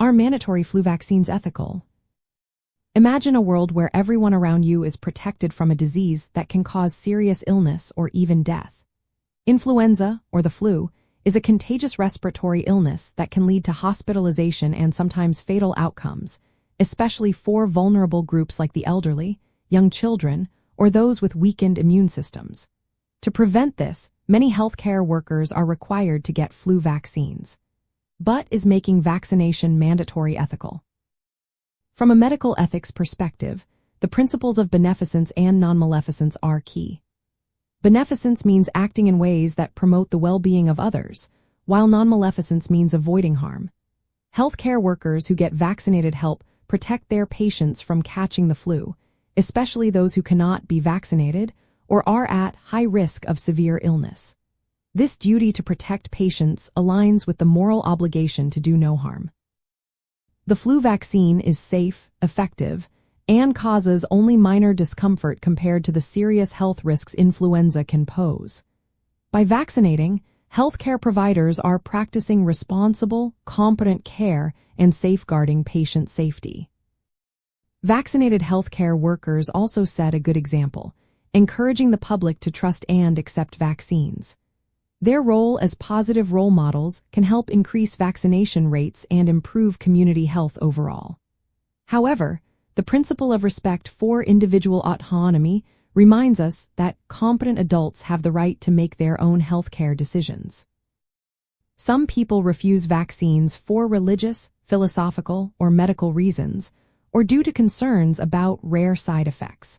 Are mandatory flu vaccines ethical? Imagine a world where everyone around you is protected from a disease that can cause serious illness or even death. Influenza, or the flu, is a contagious respiratory illness that can lead to hospitalization and sometimes fatal outcomes, especially for vulnerable groups like the elderly, young children, or those with weakened immune systems. To prevent this, many healthcare workers are required to get flu vaccines. But is making vaccination mandatory ethical? From a medical ethics perspective, the principles of beneficence and non-maleficence are key. Beneficence means acting in ways that promote the well-being of others, while non-maleficence means avoiding harm. Healthcare workers who get vaccinated help protect their patients from catching the flu, especially those who cannot be vaccinated or are at high risk of severe illness. This duty to protect patients aligns with the moral obligation to do no harm. The flu vaccine is safe, effective, and causes only minor discomfort compared to the serious health risks influenza can pose. By vaccinating, healthcare providers are practicing responsible, competent care and safeguarding patient safety. Vaccinated healthcare workers also set a good example, encouraging the public to trust and accept vaccines. Their role as positive role models can help increase vaccination rates and improve community health overall. However, the principle of respect for individual autonomy reminds us that competent adults have the right to make their own healthcare decisions. Some people refuse vaccines for religious, philosophical, or medical reasons, or due to concerns about rare side effects.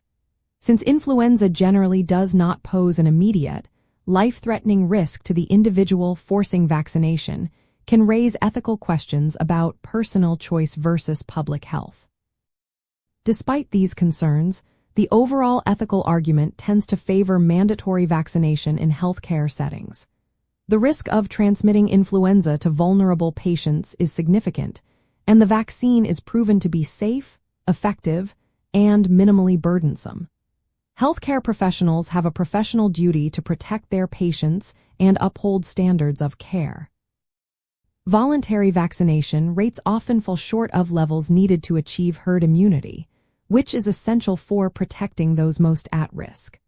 Since influenza generally does not pose an immediate, life-threatening risk to the individual forcing vaccination can raise ethical questions about personal choice versus public health. Despite these concerns, the overall ethical argument tends to favor mandatory vaccination in healthcare settings. The risk of transmitting influenza to vulnerable patients is significant, and the vaccine is proven to be safe, effective, and minimally burdensome. Healthcare professionals have a professional duty to protect their patients and uphold standards of care. Voluntary vaccination rates often fall short of levels needed to achieve herd immunity, which is essential for protecting those most at risk.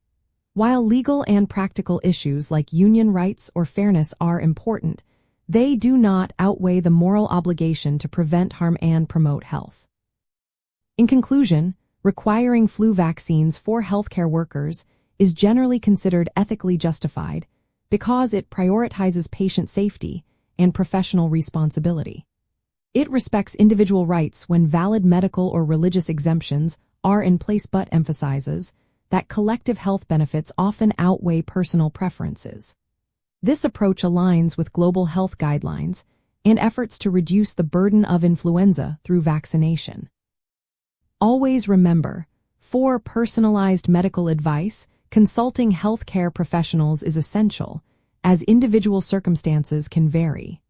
While legal and practical issues like union rights or fairness are important, they do not outweigh the moral obligation to prevent harm and promote health. In conclusion, requiring flu vaccines for healthcare workers is generally considered ethically justified because it prioritizes patient safety and professional responsibility. It respects individual rights when valid medical or religious exemptions are in place, but emphasizes that collective health benefits often outweigh personal preferences. This approach aligns with global health guidelines and efforts to reduce the burden of influenza through vaccination. Always remember, for personalized medical advice, consulting healthcare professionals is essential, as individual circumstances can vary.